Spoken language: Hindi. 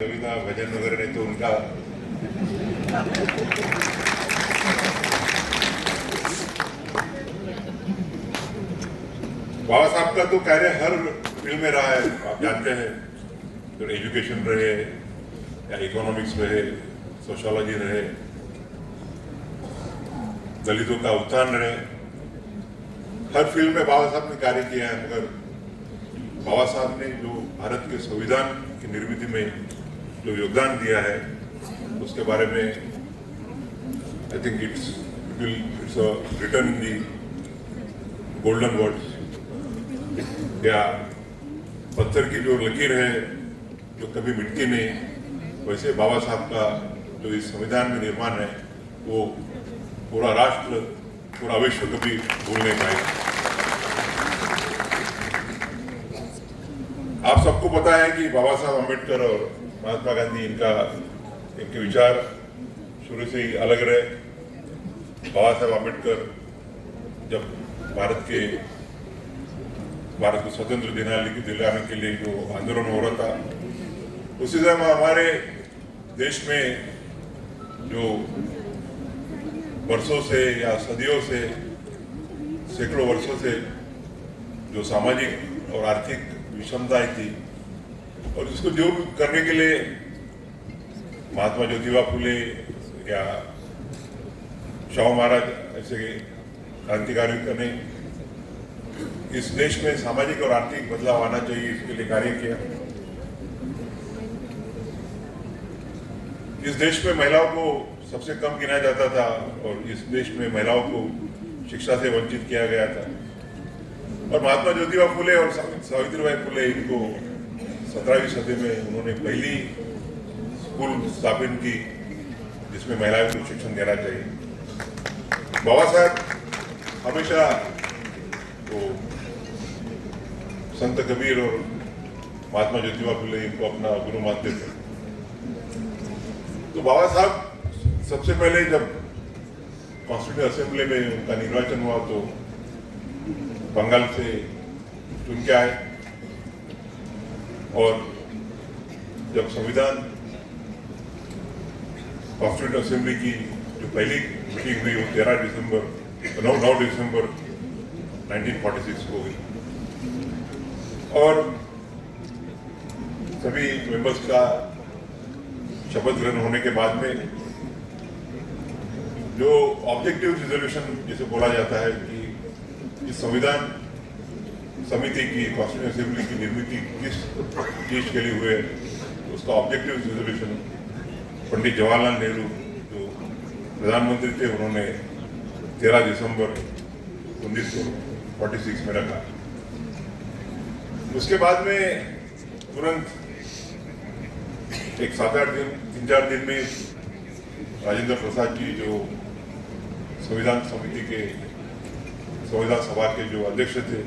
कविता भजन वगैरह नहीं तो उनका बाबा साहब का तो कार्य हर फील्ड में रहा है। आप जानते हैं, तो एजुकेशन रहे या इकोनॉमिक्स रहे, सोशियोलॉजी रहे, दलितों का उत्थान रहे, हर फील्ड में बाबा साहब ने कार्य किया है। मगर बाबा साहब ने जो भारत के संविधान की निर्मिति में जो योगदान दिया है उसके बारे में I think it's written in the golden words. या पत्थर की जो लकीर है जो कभी मिटती नहीं, वैसे बाबा साहब का जो इस संविधान में निर्माण है वो पूरा राष्ट्र, पूरा विश्व कभी भूल नहीं पाएगा। आप सबको पता है कि बाबा साहब अम्बेडकर और महात्मा गांधी इनके विचार शुरू से ही अलग रहे। बाबा साहब अम्बेडकर जब भारत को स्वतंत्र दिलाने के लिए जो आंदोलन हो रहा था, उसी समय हमारे देश में जो वर्षों से या सदियों से, सैकड़ों वर्षों से जो सामाजिक और आर्थिक विषमताएं थी, और इसको दूर करने के लिए महात्मा ज्योतिबा फुले या शाहू महाराज ऐसे क्रांतिकारियों ने इस देश में सामाजिक और आर्थिक बदलाव आना चाहिए, इसके लिए कार्य किया। इस देश में महिलाओं को सबसे कम गिना जाता था और इस देश में महिलाओं को शिक्षा से वंचित किया गया था। और महात्मा ज्योतिबा फुले और सावित्रीबाई फुले, इनको 17वीं सदी में उन्होंने पहली स्कूल स्थापित की जिसमें महिलाओं को शिक्षण देना चाहिए। बाबा साहब हमेशा वो संत कबीर और महात्मा ज्योतिबा फुले इनको अपना गुरु मानते थे। तो बाबा साहब सबसे पहले जब कॉन्स्टिट्यूंट असेंबली में उनका निर्वाचन हुआ तो बंगाल से चुन के आए, और जब संविधान कॉन्स्टिट्यूंट असेंबली की जो पहली मीटिंग हुई वो 9 दिसंबर 1946 को हुई, और सभी मेंबर्स का शपथ ग्रहण होने के बाद में जो ऑब्जेक्टिव रिजोल्यूशन जिसे बोला जाता है कि इस संविधान समिति की, कॉन्स्टिट्यूंट असेंबली की निर्मित किस चीज के लिए हुए, उसका ऑब्जेक्टिव रिजोल्यूशन पंडित जवाहरलाल नेहरू जो प्रधानमंत्री थे उन्होंने 13 दिसंबर 1946 में रखा। उसके बाद में तुरंत एक 3-4 दिन में राजेंद्र प्रसाद जी जो संविधान सभा के जो अध्यक्ष थे,